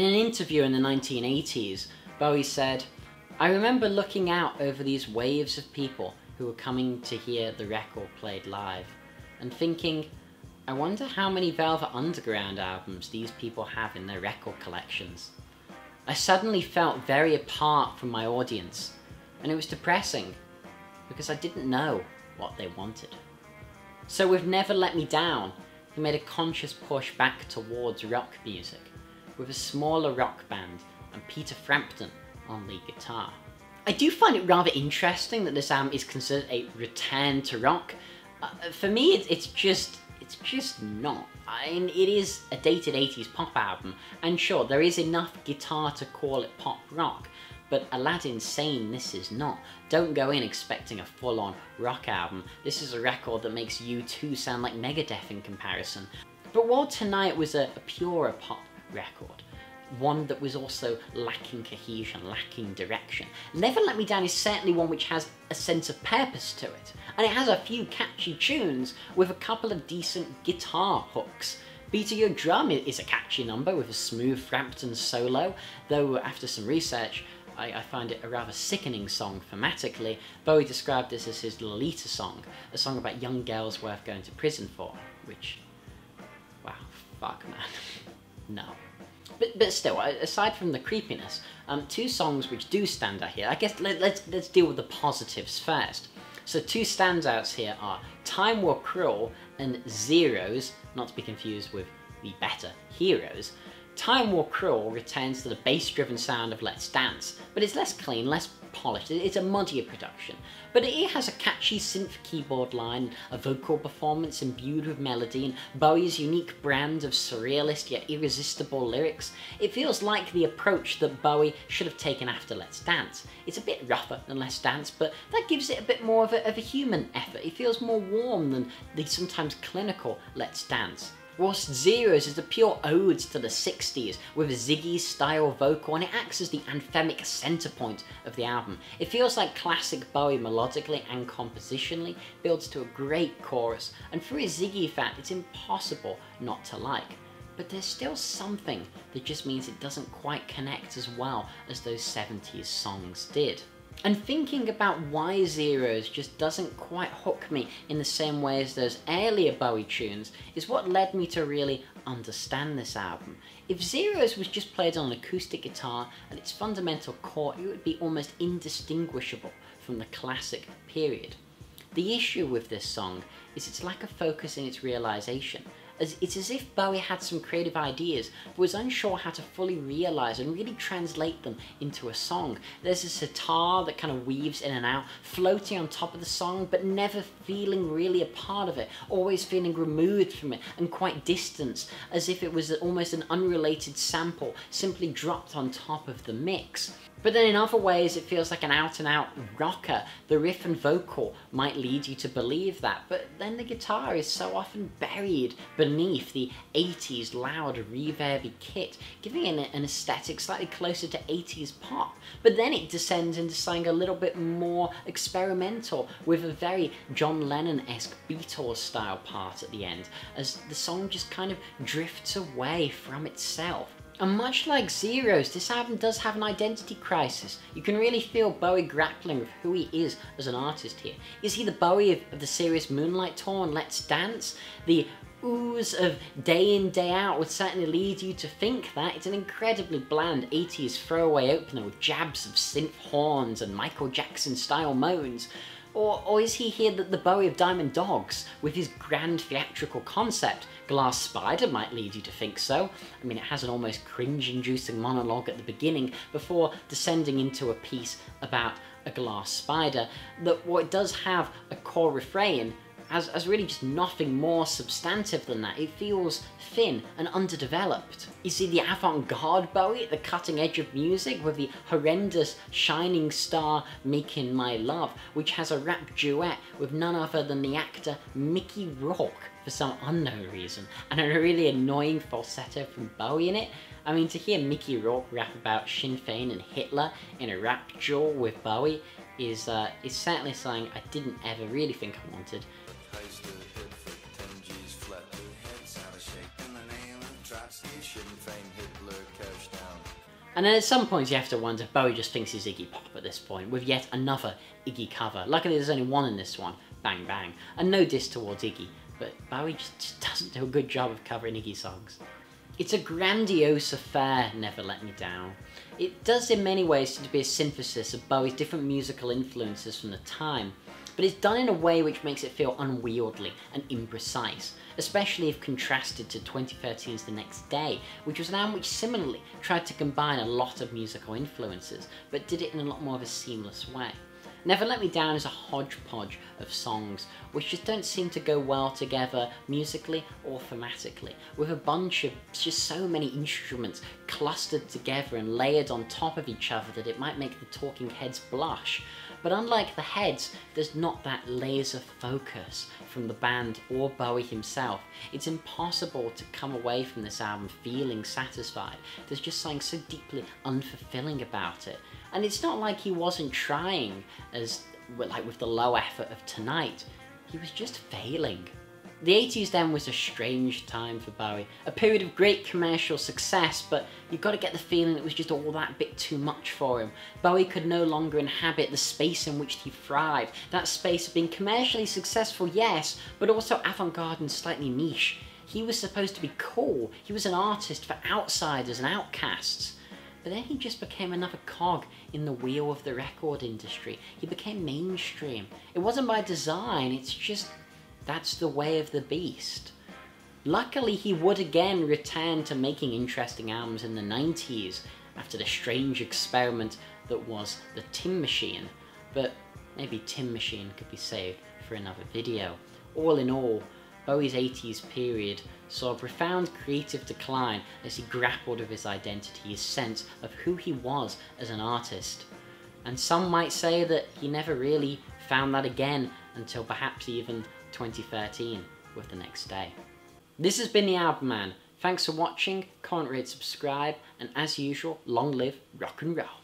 In an interview in the 1980s, Bowie said, "I remember looking out over these waves of people who were coming to hear the record played live, and thinking, I wonder how many Velvet Underground albums these people have in their record collections. I suddenly felt very apart from my audience, and it was depressing, because I didn't know what they wanted." So with Never Let Me Down, he made a conscious push back towards rock music, with a smaller rock band and Peter Frampton on lead guitar. I do find it rather interesting that this album is considered a return to rock. For me, it's just not. I mean, it is a dated 80s pop album, and sure, there is enough guitar to call it pop rock, but Aladdin's saying this is not. Don't go in expecting a full-on rock album. This is a record that makes U2 sound like Megadeth in comparison. But while Tonight was a purer pop record, one that was also lacking cohesion, lacking direction, Never Let Me Down is certainly one which has a sense of purpose to it, and it has a few catchy tunes with a couple of decent guitar hooks. Beat of Your Drum is a catchy number with a smooth Frampton solo, though after some research I find it a rather sickening song thematically. Bowie described this as his Lolita song, a song about young girls worth going to prison for, which, wow, fuck man, no. But still, aside from the creepiness, two songs which do stand out here. I guess let's deal with the positives first. So two standouts here are Time War Cruel and Zeros, not to be confused with the better Heroes. Time War Cruel returns to the bass-driven sound of Let's Dance, but it's less clean, less polished. It's a muddier production, but it has a catchy synth keyboard line, a vocal performance imbued with melody, and Bowie's unique brand of surrealist yet irresistible lyrics. It feels like the approach that Bowie should have taken after Let's Dance. It's a bit rougher than Let's Dance, but that gives it a bit more of a human effort. It feels more warm than the sometimes clinical Let's Dance. Whilst Zeros is a pure ode to the 60s with a Ziggy-style vocal, and it acts as the anthemic centre point of the album. It feels like classic Bowie melodically and compositionally, builds to a great chorus, and for his Ziggy fact, it's impossible not to like. But there's still something that just means it doesn't quite connect as well as those 70s songs did. And thinking about why Zeros just doesn't quite hook me in the same way as those earlier Bowie tunes is what led me to really understand this album. If Zeros was just played on an acoustic guitar at its fundamental core, it would be almost indistinguishable from the classic period. The issue with this song is its lack of focus in its realisation. It's as if Bowie had some creative ideas, but was unsure how to fully realise and really translate them into a song. There's a sitar that kind of weaves in and out, floating on top of the song, but never feeling really a part of it, always feeling removed from it and quite distant, as if it was almost an unrelated sample, simply dropped on top of the mix. But then in other ways it feels like an out-and-out rocker. The riff and vocal might lead you to believe that, but then the guitar is so often buried beneath the 80s loud reverby kit, giving it an aesthetic slightly closer to 80s pop. But then it descends into something a little bit more experimental, with a very John Lennon-esque Beatles-style part at the end, as the song just kind of drifts away from itself. And much like Zeros, this album does have an identity crisis. You can really feel Bowie grappling with who he is as an artist here. Is he the Bowie of the serious Moonlight Tour and Let's Dance? The ooze of Day In, Day Out would certainly lead you to think that. It's an incredibly bland 80s throwaway opener with jabs of synth horns and Michael Jackson-style moans. Or is he here the Bowie of Diamond Dogs, with his grand theatrical concept? Glass Spider might lead you to think so. I mean, it has an almost cringe-inducing monologue at the beginning before descending into a piece about a glass spider, that what it does have a core refrain as really just nothing more substantive than that. It feels thin and underdeveloped. You see the avant-garde Bowie at the cutting edge of music with the horrendous shining star Makin My Love, which has a rap duet with none other than the actor Mickey Rourke for some unknown reason, and a really annoying falsetto from Bowie in it. I mean, to hear Mickey Rourke rap about Sinn Féin and Hitler in a rap duel with Bowie is certainly something I didn't ever really think I wanted. And then at some points you have to wonder if Bowie just thinks he's Iggy Pop at this point, with yet another Iggy cover. Luckily there's only one in this one, Bang Bang, and no diss towards Iggy, but Bowie just doesn't do a good job of covering Iggy songs. It's a grandiose affair, Never Let Me Down. It does in many ways seem to be a synthesis of Bowie's different musical influences from the time, but it's done in a way which makes it feel unwieldy and imprecise, especially if contrasted to 2013's The Next Day, which was an album which similarly tried to combine a lot of musical influences, but did it in a lot more of a seamless way. Never Let Me Down is a hodgepodge of songs which just don't seem to go well together musically or thematically, with a bunch of just so many instruments clustered together and layered on top of each other that it might make the Talking Heads blush. But unlike the Heads, there's not that laser focus from the band or Bowie himself. It's impossible to come away from this album feeling satisfied. There's just something so deeply unfulfilling about it. And it's not like he wasn't trying, as like with the low effort of Tonight. He was just failing. The 80s then was a strange time for Bowie, a period of great commercial success, but you've got to get the feeling it was just all that bit too much for him. Bowie could no longer inhabit the space in which he thrived, that space of being commercially successful, yes, but also avant-garde and slightly niche. He was supposed to be cool, he was an artist for outsiders and outcasts. But then he just became another cog in the wheel of the record industry. He became mainstream. It wasn't by design, it's just that's the way of the beast. Luckily, he would again return to making interesting albums in the 90s after the strange experiment that was the Tin Machine, but maybe Tin Machine could be saved for another video. All in all, Bowie's 80s period saw a profound creative decline as he grappled with his identity, his sense of who he was as an artist. And some might say that he never really found that again until perhaps even 2013 with The Next Day. This has been TheAIbumMan. Thanks for watching, comment, rate, subscribe, and as usual, long live rock and roll.